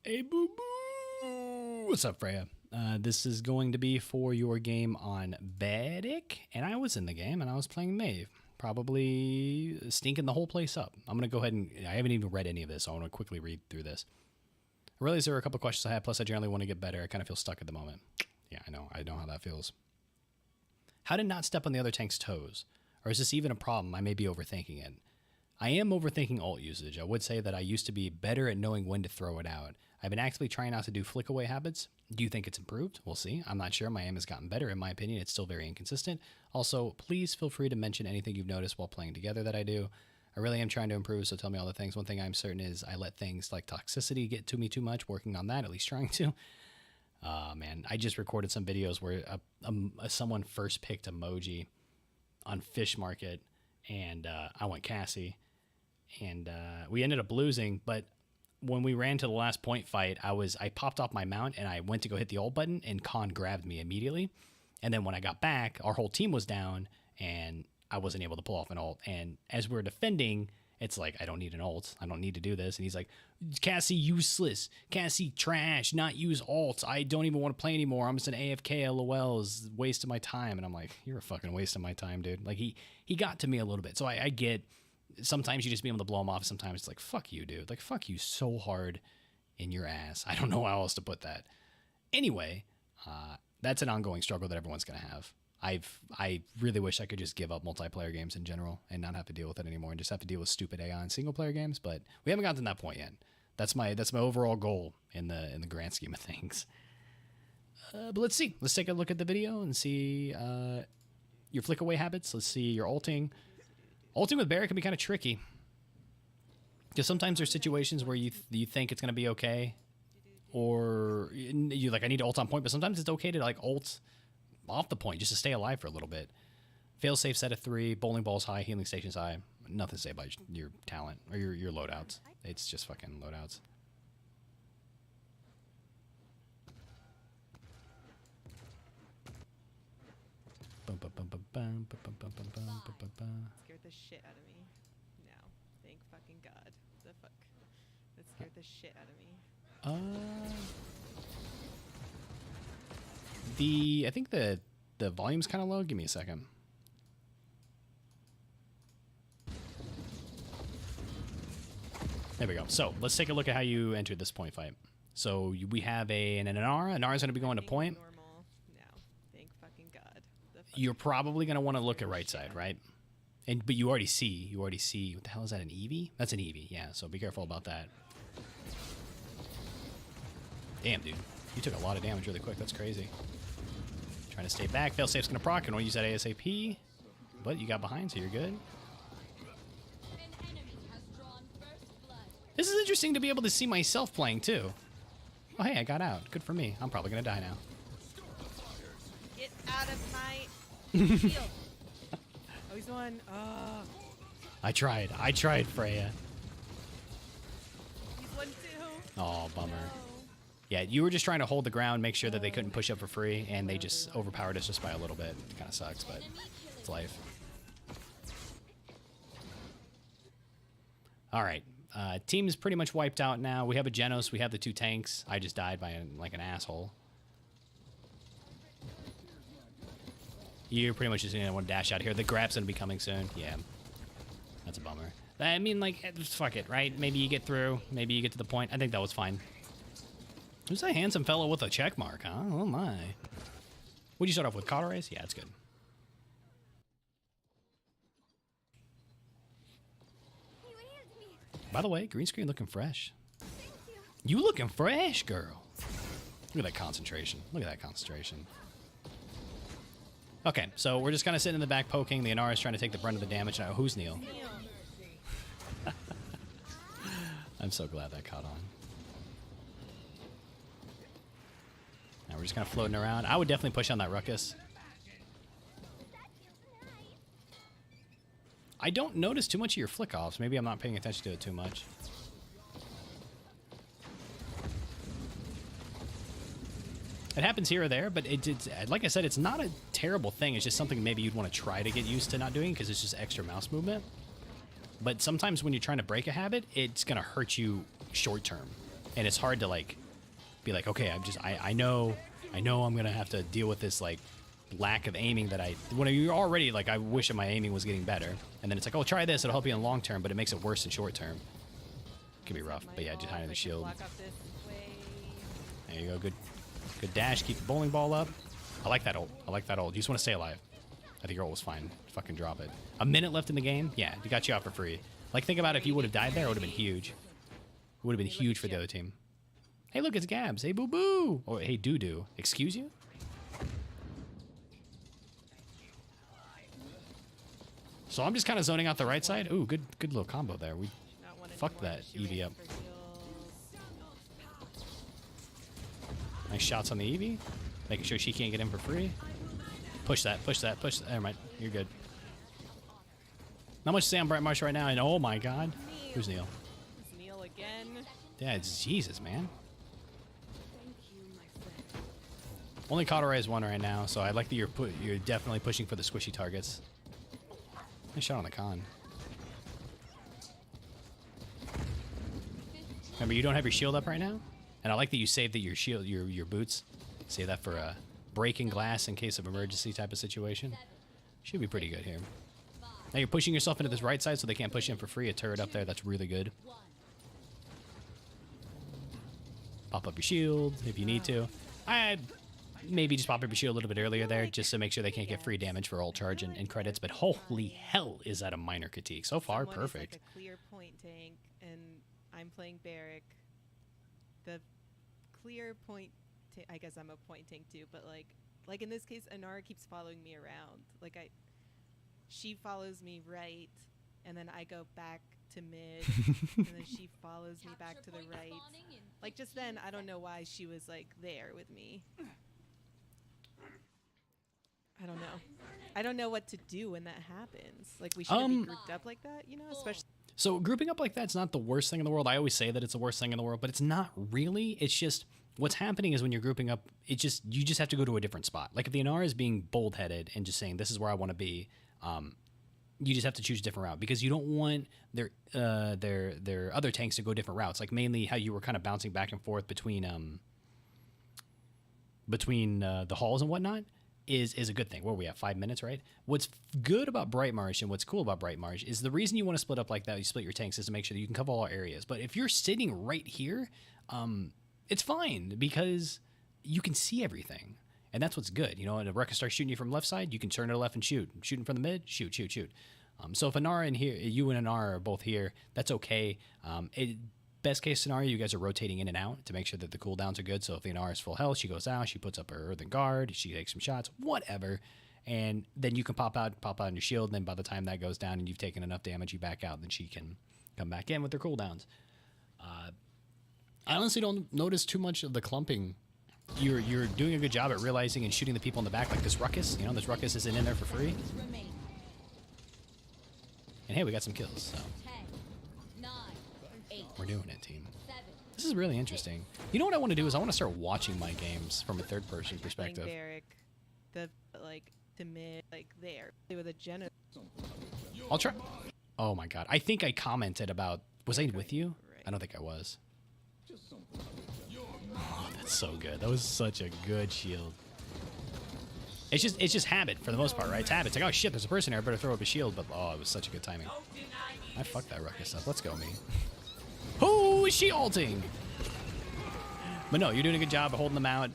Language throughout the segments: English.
Hey, boo boo! What's up, Freya? This is going to be for your game on Barik, and I was in the game and I was playing Maeve, probably stinking the whole place up. I'm gonna go ahead and I haven't even read any of this, so I want to quickly read through this. I realize there are a couple questions I have, plus I generally want to get better. I kind of feel stuck at the moment. Yeah, I know how that feels. How to not step on the other tank's toes, or is this even a problem? I may be overthinking it. I am overthinking ult usage. I would say that I used to be better at knowing when to throw it out. I've been actively trying not to do flick away habits. Do you think it's improved? We'll see. I'm not sure. My aim has gotten better. In my opinion, it's still very inconsistent. Also, please feel free to mention anything you've noticed while playing together that I do. I really am trying to improve, so tell me all the things. One thing I'm certain is I let things like toxicity get to me too much, working on that, at least trying to. Man, I just recorded some videos where someone first picked emoji on Fish Market, and I went Cassie. And we ended up losing, but when we ran to the last point fight, I popped off my mount and I went to go hit the ult button, and Khan grabbed me immediately. And then when I got back, our whole team was down and I wasn't able to pull off an ult. And as we were defending, it's like, I don't need an ult. I don't need to do this. And he's like, Cassie useless. Cassie trash. Not use ult. I don't even want to play anymore. I'm just an AFK. LOL is a waste of my time. And I'm like, you're a fucking waste of my time, dude. Like he got to me a little bit. So I get. Sometimes you just be able to blow them off. Sometimes it's like, fuck you, dude. Like, fuck you so hard in your ass. I don't know how else to put that. Anyway, that's an ongoing struggle that everyone's going to have. I really wish I could just give up multiplayer games in general and not have to deal with it anymore and just have to deal with stupid AI in single player games. But we haven't gotten to that point yet. That's my overall goal in the grand scheme of things. But let's see. Let's take a look at the video and see your flick away habits. Let's see your ulting. Ulting with Barik can be kind of tricky. Because sometimes there's situations where you think it's going to be okay. Or you like, I need to ult on point, but sometimes it's okay to like ult off the point just to stay alive for a little bit. Fail safe set of 3, bowling balls high, healing stations high. Nothing to say about your talent or your loadouts. It's just fucking loadouts. Scared the shit out of me. No. Thank fucking God. The fuck? That scared the shit out of me. I think the volume's kind of low. Give me a second. There we go. So let's take a look at how you entered this point fight. So we have an Inara. Inara's going to be going to point. Normal. No. Thank fucking God. You're probably going to want to look at right side, right? But you already see, what the hell is that, an Eevee? That's an Eevee, yeah, so be careful about that. Damn, dude. You took a lot of damage really quick, that's crazy. Trying to stay back, failsafe's gonna proc, and want to use that ASAP. But you got behind, so you're good. This is interesting to be able to see myself playing, too. Oh, hey, I got out. Good for me. I'm probably gonna die now. Get out of my shield. Oh, he's one. I tried, Freya. He's one too. Oh, bummer. No. Yeah, you were just trying to hold the ground, make sure that they couldn't push up for free, and they just overpowered us just by a little bit. It kind of sucks, but it's life. All right, team is pretty much wiped out now. We have a Genos, we have the 2 tanks. I just died by like an asshole. You're pretty much just gonna want to dash out here. The grab's gonna be coming soon. Yeah, that's a bummer. I mean, like, fuck it, right? Maybe you get through. Maybe you get to the point. I think that was fine. Who's that handsome fellow with a check mark, huh? Oh my. Would you start off with cauterized? Yeah, that's good. By the way, green screen looking fresh. You looking fresh, girl. Look at that concentration. Look at that concentration. Okay, so we're just kind of sitting in the back poking. The Inara is trying to take the brunt of the damage. Now, who's Neil? I'm so glad that caught on. Now we're just kind of floating around. I would definitely push on that ruckus. I don't notice too much of your flick offs. Maybe I'm not paying attention to it too much. It happens here or there, but it's like I said, it's not a terrible thing. It's just something maybe you'd want to try to get used to not doing because it's just extra mouse movement. But sometimes when you're trying to break a habit, it's going to hurt you short term. and it's hard to like be like, okay, I know I'm gonna have to deal with this like lack of aiming that when you're already like, I wish my aiming was getting better, and then it's like, oh, try this, it'll help you in the long term, but it makes it worse in short term. Could be rough, but yeah, just hiding the shield. There you go, good dash, keep the bowling ball up. I like that ult. You just want to stay alive. I think your ult was fine. Fucking drop it. A minute left in the game? Yeah, he got you out for free. Like, think about if you would have died there, it would have been huge. It would have been huge for the other team. Hey, look, it's Gabs. Hey, boo-boo. Or hey, doo-doo. Excuse you? So I'm just kind of zoning out the right side. Ooh, good little combo there. We fucked that Eevee up. Nice shots on the Eevee. Making sure she can't get in for free. Push that. Never mind. You're good. Not much to say on Bright Marsh right now, and oh my god. Who's Neil? It's Neil again. Yeah, it's Jesus, man. Only cauterize one right now, so I like that you're definitely pushing for the squishy targets. Nice shot on the con. Remember, you don't have your shield up right now, and I like that you saved your shield, your boots. Save that for a breaking glass in case of emergency type of situation. Should be pretty good here. Now you're pushing yourself into this right side so they can't push in for free. A turret up there, that's really good. Pop up your shield if you need to. I'd maybe just pop up your shield a little bit earlier there just to make sure they can't get free damage for ult charge and credits, but holy hell is that a minor critique. So far, perfect. Like a clear point tank, and I'm playing Barik. The clear point, I guess I'm a point tank too, but like in this case, Inara keeps following me around. Like she follows me right, and then I go back to mid, and then she follows me back to the right. Like just then, I don't know why she was like there with me. I don't know. I don't know what to do when that happens. Like we shouldn't be grouped up like that, you know, especially. So grouping up like that's not the worst thing in the world. I always say that it's the worst thing in the world, but it's not really. It's just what's happening is when you're grouping up, you just have to go to a different spot. Like if the Inara is being bold-headed and just saying this is where I want to be, you just have to choose a different route because you don't want their other tanks to go different routes. Like mainly how you were kind of bouncing back and forth between the halls and whatnot. Is a good thing. Where we have 5 minutes, right? What's good about Bright Marsh and what's cool about Bright Marsh is the reason you want to split up like that, you split your tanks, is to make sure that you can cover all areas. But if you're sitting right here, it's fine because you can see everything. And that's what's good. You know, and if Rekka starts shooting you from left side, you can turn to the left and shoot. Shooting from the mid, shoot. So if Inara and here, you and Inara are both here, that's okay. Best case scenario, you guys are rotating in and out to make sure that the cooldowns are good. So if the Inara is full health, she goes out, she puts up her earthen guard, she takes some shots, whatever. And then you can pop out on your shield. And then by the time that goes down and you've taken enough damage, you back out. Then she can come back in with her cooldowns. I honestly don't notice too much of the clumping. You're doing a good job at realizing and shooting the people in the back, like this Ruckus. You know, this Ruckus isn't in there for free. And hey, we got some kills. So. We're doing it, team. This is really interesting. You know what I want to do is I want to start watching my games from a third-person perspective. Barik, to mid, there with a Jenna. I'll try. Oh my god! I think I commented about. Was I with you? I don't think I was. Oh, that's so good. That was such a good shield. It's just habit for the most part, right? It's habit. It's like, oh shit, there's a person here. I better throw up a shield. But oh, it was such a good timing. I fucked that Ruckus up. Let's go, me. Who is she ulting? But no, you're doing a good job of holding them out,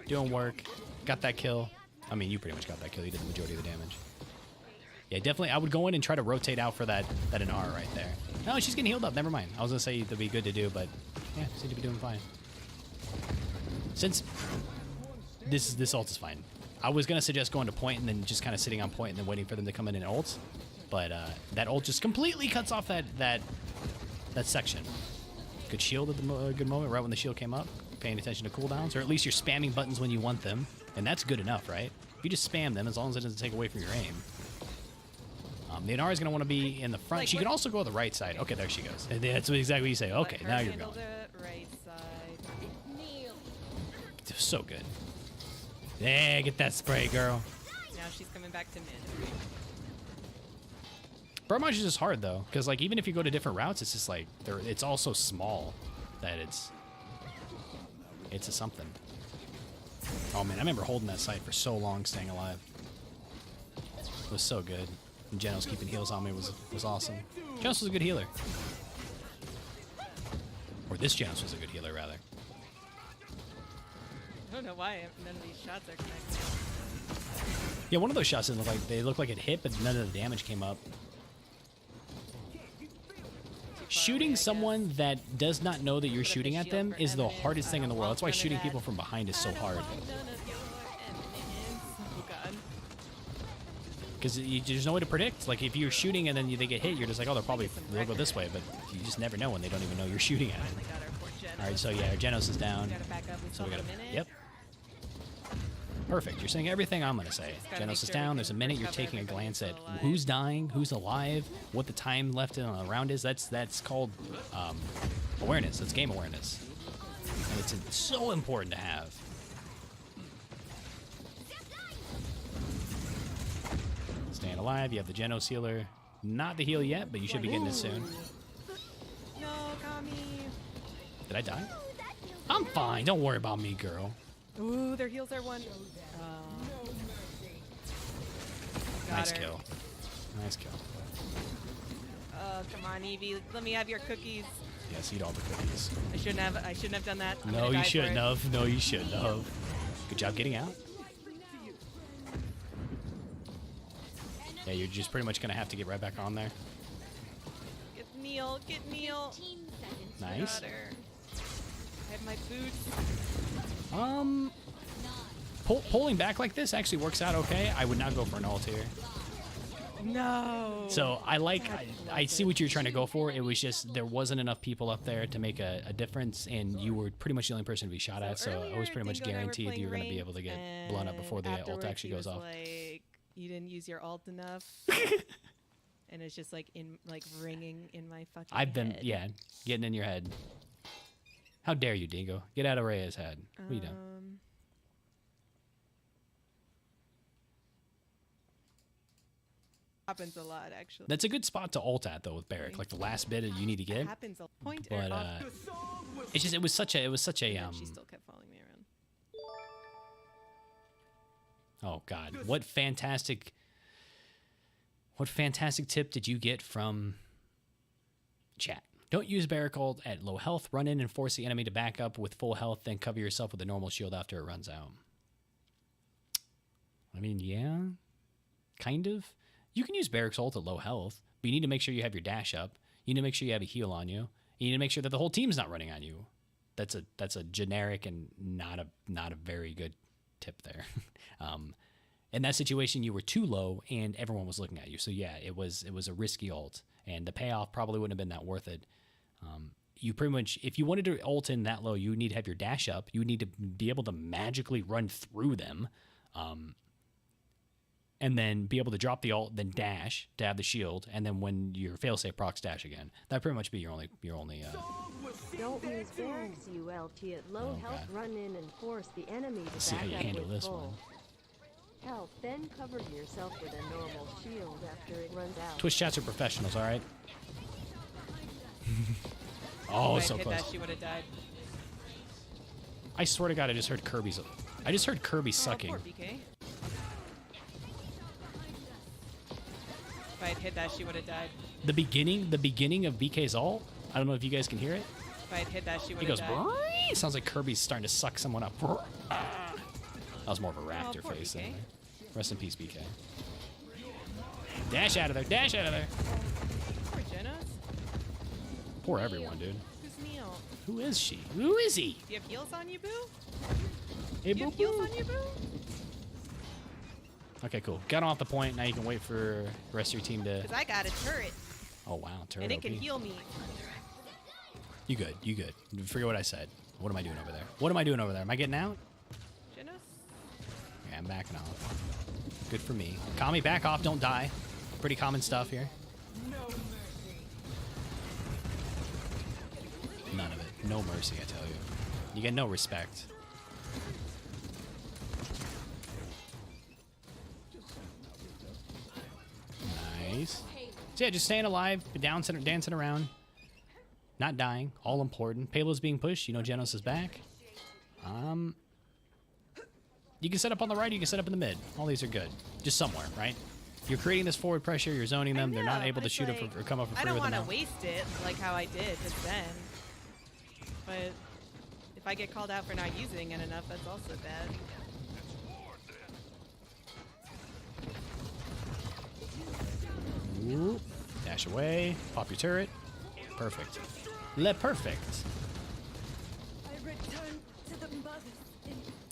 doing work. Got that kill. I mean, you pretty much got that kill. You did the majority of the damage. Yeah, definitely. I would go in and try to rotate out for that Inara right there. No, she's getting healed up. Never mind. I was gonna say that'd be good to do, but yeah, seem to be doing fine. Since this ult is fine. I was gonna suggest going to point and then just kind of sitting on point and then waiting for them to come in and ult, but that ult just completely cuts off that section. Good shield at the good moment, right when the shield came up. Paying attention to cooldowns, or at least you're spamming buttons when you want them, and that's good enough, right? If you just spam them, as long as it doesn't take away from your aim. The Inara is going to want to be in the front. She could also go to the right side. Okay, there she goes. That's exactly what you say. Okay, now you're going. The right side. So good. Yeah, get that spray, girl. Now she's coming back to mid. Barmage is just hard though, because like even if you go to different routes, it's just like it's all so small that it's It's a something. Oh man, I remember holding that site for so long, staying alive. It was so good. And Genos keeping heals on me was awesome. Genos was a good healer. Or this Genos was a good healer, rather. I don't know why none of these shots are connected. Yeah, one of those shots didn't look like, they looked like it hit, but none of the damage came up. Shooting someone that does not know that you're shooting at them is the hardest thing in the world. That's why shooting people from behind is so hard. Because there's no way to predict. Like, if you're shooting and then they get hit, you're just like, oh, they'll go this way. But you just never know when they don't even know you're shooting at them. All right, so yeah, our Genos is down. So we gotta, yep. Perfect. You're saying everything I'm going to say. Genos is down. There's a minute. You're taking a glance at who's dying, who's alive, what the time left in a round is. That's called awareness. That's game awareness. And it's so important to have. Staying alive. You have the Genos healer. Not the heal yet, but you should be getting it soon. No, Kami. Did I die? I'm fine. Don't worry about me, girl. Ooh, their heals are one. Nice kill. Nice kill. Oh, come on, Evie. Let me have your cookies. Yes, eat all the cookies. I shouldn't have done that. No, you shouldn't have. No, you shouldn't have. Good job getting out. Yeah, you're just pretty much going to have to get right back on there. Get Neil. Get Neil. Nice. Got her. I have my boots. Pulling back like this actually works out okay. I would not go for an ult here. No. So I see what you're trying to go for. It was just there wasn't enough people up there to make a difference, and you were pretty much the only person to be shot at. So I was pretty much guaranteed that you were going to be able to get blown up before the ult actually goes off. Like, you didn't use your ult enough, and it's just like ringing in my fucking. I've been head. getting in your head. How dare you, Dingo? Get out of Rhea's head. What are you doing? Happens a lot, actually. That's a good spot to ult at though with Barik. Like the last bit you need to get. Happens a point. But it's just it was such a She still kept following me around. Oh God! What fantastic tip did you get from chat? Don't use Barik ult at low health. Run in and force the enemy to back up with full health, then cover yourself with a normal shield after it runs out. I mean, yeah, kind of. You can use Barik's ult at low health, but you need to make sure you have your dash up. You need to make sure you have a heal on you. You need to make sure that the whole team's not running on you. That's a generic and not a very good tip there. In that situation, you were too low and everyone was looking at you. So yeah, it was a risky ult, and the payoff probably wouldn't have been that worth it. You pretty much, if you wanted to ult in that low, you need to have your dash up. You need to be able to magically run through them, and then be able to drop the ult, then dash to have the shield, and then when your failsafe procs dash again. That'd pretty much be your only. Don't use Barik's ULT at low health. Run in and force the enemy to Let's see how you handle this one. Health, then cover yourself with a normal shield after it runs out. Twitch chats are professionals, all right? Oh, so close. That, she would have died. I swear to God, I just heard Kirby sucking. Poor BK. If I had hit that, she would have died. The beginning of BK's ult. I don't know if you guys can hear it. If I had hit that, she would It have goes. died. It sounds like Kirby's starting to suck someone up. That was more of a raptor poor face. BK. Anyway. Rest in peace, BK. Dash out of there! Dash out of there! Poor Genos. Poor everyone, dude. Who's Neil? Who is she? Who is he? Do you have heals on you, boo? Hey, Do you have boo heals boo. on you, boo? Okay, cool. Got off the point. Now you can wait for the rest of your team to. Because I got a turret, Oh wow, turret. and it can OP. heal me. You good? You good? Forget what I said. What am I doing over there? What am I doing over there? Am I getting out? Genos? Yeah, I'm backing off. Good for me. Kami, back off. Don't die. Pretty common stuff here. None of it. No mercy, I tell you. You get no respect. Nice. So yeah, just staying alive, dancing around, not dying. All important. Payload's being pushed. You know Genos is back. You can set up on the right, you can set up in the mid. All these are good. Just somewhere, right? You're creating this forward pressure, you're zoning them, they're not able to shoot like, it or come up for I free don't with them want now. to waste it like how I did just then. But if I get called out for not using it enough, that's also bad. Ooh. Dash away, pop your turret. Perfect. Perfect.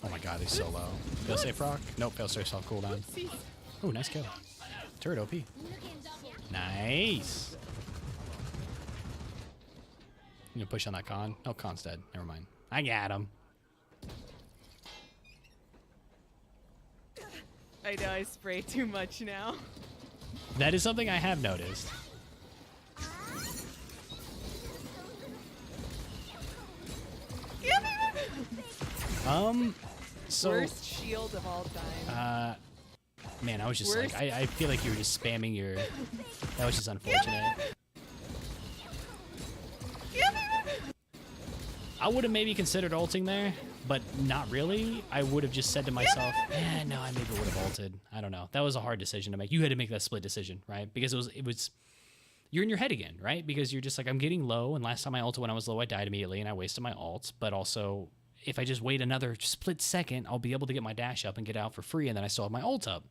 Oh my god, he's so low. Fail safe rock? Nope, fail safe off cooldown. Oh, nice kill. Turret OP. Nice. You gonna push on that con? Oh, con's dead. Never mind. I got him. I know I spray too much now. That is something I have noticed. So Worst shield of all time. man, I was just Worst. like, I feel like you were just spamming your. That was just unfortunate. I would have maybe considered ulting there, but not really. I would have just said to myself, no, I maybe would have ulted. I don't know. That was a hard decision to make. You had to make that split decision, right? Because it was you're in your head again, right? Because you're just like, I'm getting low, and last time I ulted when I was low, I died immediately, and I wasted my ults. But also, if I just wait another split second, I'll be able to get my dash up and get out for free, and then I still have my ult up.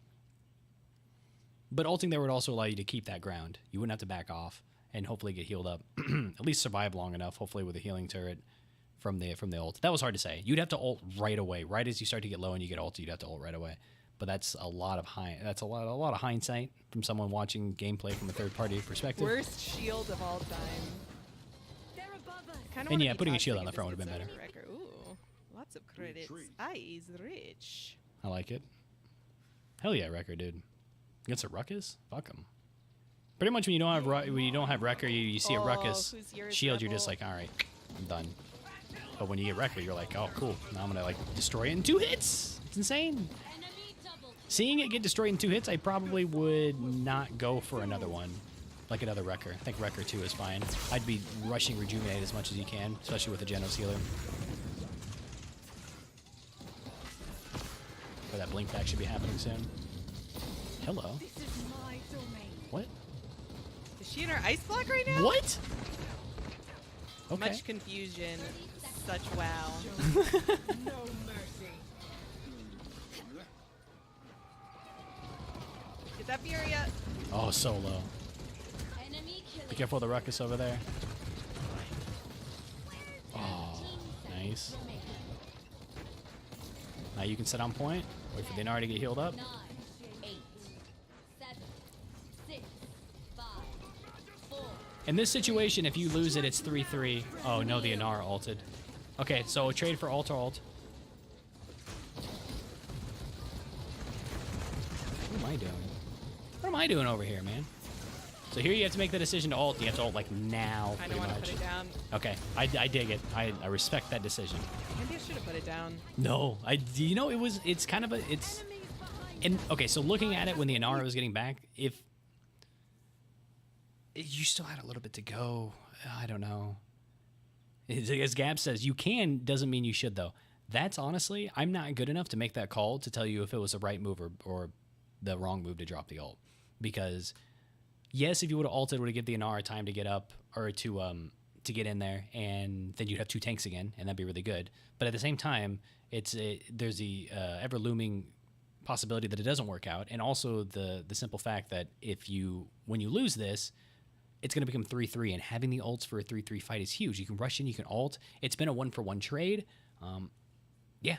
But ulting there would also allow you to keep that ground. You wouldn't have to back off and hopefully get healed up. At least survive long enough, hopefully with a healing turret from the ult. That was hard to say. You'd have to ult right away. Right as you start to get low and you get ulted, you'd have to ult right away. But that's a lot of hindsight from someone watching gameplay from a third-party perspective. Worst shield of all time. And yeah, putting a shield on the front would have been better. Ooh, lots of credits. Is rich. I like it. Hell yeah, Wrecker, dude. Against a Ruckus? Fuck him. Pretty much when you don't have Wrecker, you see a Ruckus who's yours, shield, you're just Rebel? like, all right, I'm done. But when you get Wrecker, you're like, oh, cool. Now I'm gonna like destroy it in 2 hits. It's insane. Seeing it get destroyed in 2 hits, I probably would not go for another one, like another Wrecker. I think Wrecker 2 is fine. I'd be rushing Rejuvenate as much as you can, especially with the Genos healer. Or that blink back should be happening soon. Hello. What? Is she in her ice block right now? What? Okay. Much confusion. Such wow. Get that Furia. Oh, so low. Be careful of the Ruckus over there. Oh, nice. Now you can sit on point. Wait for the Inari to get healed up. 9, 8, 7, 6, 5, 4. In this situation, if you lose it, it's 3-3. Oh, no, the Inara ulted. Okay, so trade for ult or ult. What am I doing? What am I doing over here, man? So here you have to make the decision to ult. You have to ult like now, I pretty don't want to much. put it down. Okay, I dig it. I respect that decision. Maybe I should have put it down. No, you know, it's kind of and okay, so looking at it when the Inara was getting back, if you still had a little bit to go, I don't know. As Gab says, you can, doesn't mean you should though. That's honestly, I'm not good enough to make that call to tell you if it was the right move or the wrong move to drop the ult. Because yes, if you would have ulted, would have given the Inara time to get up or to get in there, and then you'd have 2 tanks again, and that'd be really good. But at the same time, there's the ever looming possibility that it doesn't work out, and also the simple fact that when you lose this, it's going to become 3-3, and having the ults for a 3-3 fight is huge. You can rush in, you can ult. It's been a 1-for-1 trade. Yeah,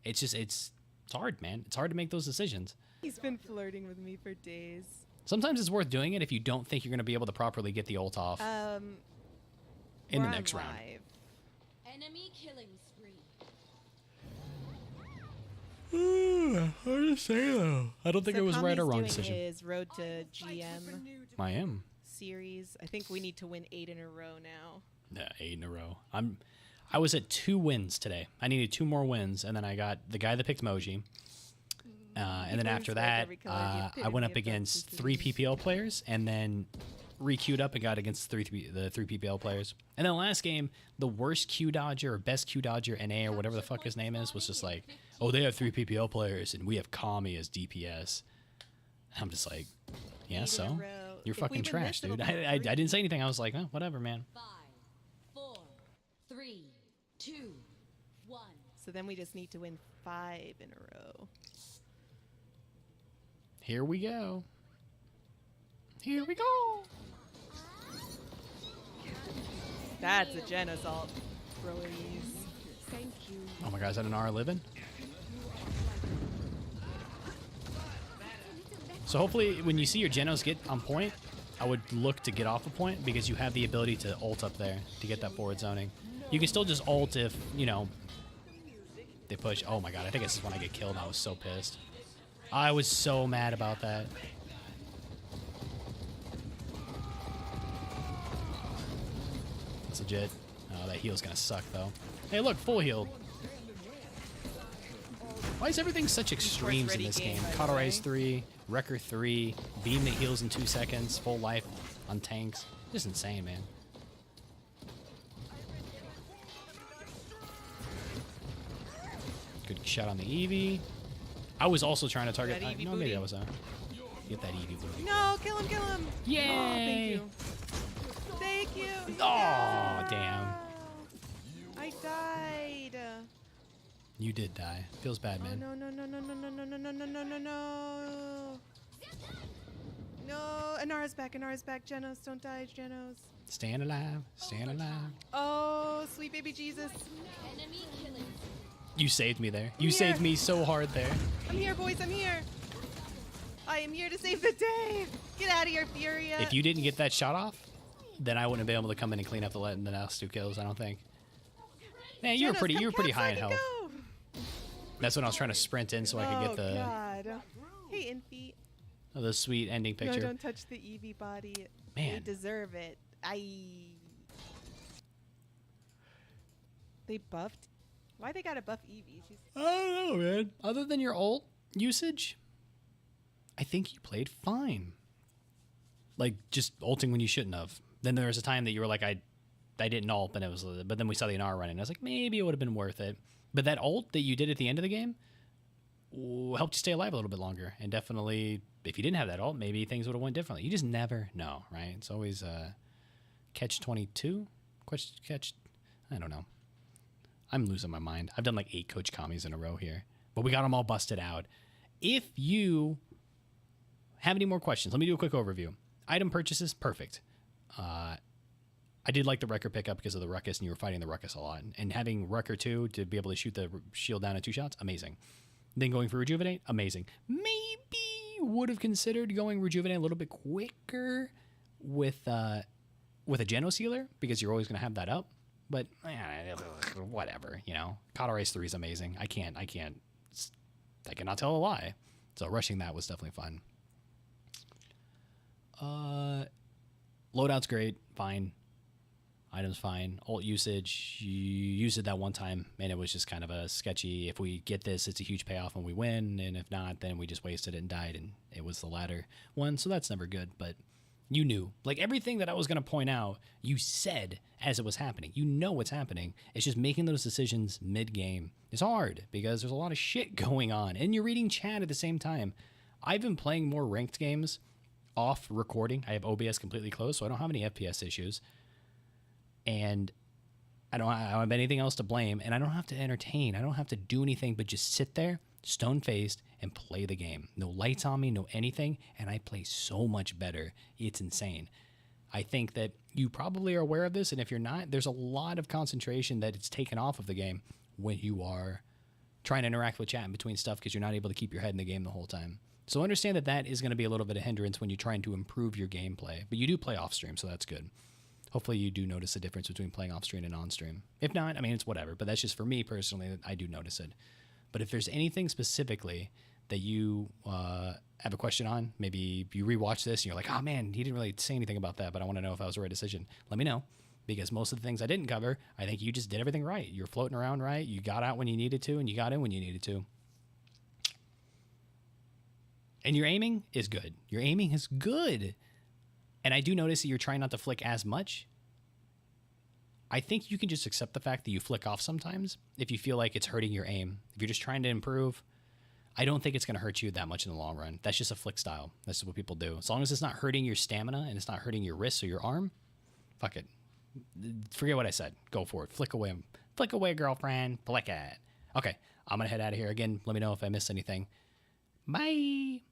it's hard, man. It's hard to make those decisions. He's been flirting with me for days. Sometimes it's worth doing it if you don't think you're going to be able to properly get the ult off in the next round. Enemy killing spree. Hard to say though. I don't think it was right or wrong decision. His Road to GM I am. series. I think we need to win 8 in a row now. Yeah, 8 in a row. I was at 2 wins today. I needed 2 more wins, and then I got the guy that picked Moji. And then after that, I went up against 3 PPL players, and then re-queued up and got against the three PPL players. And then last game, the worst Q dodger or best Q dodger NA or whatever the fuck his name is was just like, oh, they have 3 PPL players and we have Kami as DPS. I'm just like, yeah, 8 in a so row. you're If we fucking win trash, this, it'll dude. be I 3. didn't say anything. I was like, oh, whatever, man. 5, 4, 3, 2, 1. So then we just need to win 5 in a row. Here we go. Here we go. That's a Gen assault. Broies. Thank you. Oh my god, is that an R living? So hopefully when you see your Genos get on point, I would look to get off a point because you have the ability to ult up there to get that forward zoning. You can still just ult if, you know, they push. Oh my god, I think this is when I get killed. I was so pissed. I was so mad about that. That's legit. Oh, that heal's gonna suck though. Hey look, full healed. Why is everything such extremes in ready this game, game? by the Cauterize way. 3, Wrecker 3, Beam that heals in 2 seconds, full life on tanks. Just insane, man. Good shot on the Eevee. I was also trying to target... That Eevee no, maybe booty. I was... Get that Eevee booty. No, kill him, kill him. Yay! Oh, thank you. Thank you. Oh, damn. I died. You did die. Feels bad, Oh, man. no, no, no, no, no, no, no, no, no, no, no, no, no. No, Anara's back, Anara's back. Genos, don't die, Genos. Staying alive. Staying alive. Oh, sweet baby Jesus. Enemy killing. You saved me there. You I'm saved here. me so hard there. I'm here, boys, I'm here. I am here to save the day. Get out of here, Furia. If you didn't get that shot off, then I wouldn't have been able to come in and clean up the last 2 kills, I don't think. Man, you were Genos, pretty come high in capsize and health. go. That's when I was trying to sprint in so I could get the God. Hey, Infeet. sweet ending picture. No, don't touch the Eevee body. Man. They deserve it. They buffed. Why they gotta buff Eevee? She's I don't know, man. Other than your ult usage, I think you played fine. Like just ulting when you shouldn't have. Then there was a time that you were like, I didn't ult, but then we saw the Inar running. I was like, maybe it would have been worth it. But that ult that you did at the end of the game helped you stay alive a little bit longer. And definitely, if you didn't have that ult, maybe things would have went differently. You just never know, right? It's always catch 22, catch. I don't know. I'm losing my mind. I've done like 8 Coach Kamis in a row here, but we got them all busted out. If you have any more questions, let me do a quick overview. Item purchases, perfect. I did like the Wrecker pickup because of the Ruckus, and you were fighting the Ruckus a lot. And having Wrecker 2 to be able to shoot the shield down in 2 shots, amazing. Then going for Rejuvenate, amazing. Maybe would have considered going Rejuvenate a little bit quicker with a Genos healer because you're always going to have that up. But whatever, you know. Cauterize 3 is amazing. I cannot tell a lie. So rushing that was definitely fun. Loadout's great, fine. Items fine. Ult usage, you used it that one time, and it was just kind of a sketchy. If we get this, it's a huge payoff when we win, and if not, then we just wasted it and died, and it was the latter one, so that's never good, but you knew. Like, everything that I was going to point out, you said as it was happening. You know what's happening. It's just making those decisions mid-game is hard, because there's a lot of shit going on, and you're reading chat at the same time. I've been playing more ranked games off recording. I have OBS completely closed, so I don't have any FPS issues. And I don't have anything else to blame, and I don't have to entertain. I don't have to do anything but just sit there, stone-faced, and play the game. No lights on me, no anything, and I play so much better. It's insane. I think that you probably are aware of this, and if you're not, there's a lot of concentration that it's taken off of the game when you are trying to interact with chat in between stuff because you're not able to keep your head in the game the whole time. So understand that that is going to be a little bit of hindrance when you're trying to improve your gameplay, but you do play off-stream, so that's good. Hopefully you do notice the difference between playing off-stream and on-stream. If not, I mean, it's whatever, but that's just for me personally, I do notice it. But if there's anything specifically that you have a question on, maybe you rewatch this and you're like, oh man, he didn't really say anything about that, but I want to know if that was the right decision. Let me know, because most of the things I didn't cover, I think you just did everything right. You're floating around right, you got out when you needed to, and you got in when you needed to. And your aiming is good. Your aiming is good. And I do notice that you're trying not to flick as much. I think you can just accept the fact that you flick off sometimes if you feel like it's hurting your aim. If you're just trying to improve, I don't think it's going to hurt you that much in the long run. That's just a flick style. That's what people do. As long as it's not hurting your stamina and it's not hurting your wrists or your arm, fuck it. Forget what I said. Go for it. Flick away. Flick away, girlfriend. Flick it. Okay, I'm going to head out of here. Again, let me know if I missed anything. Bye.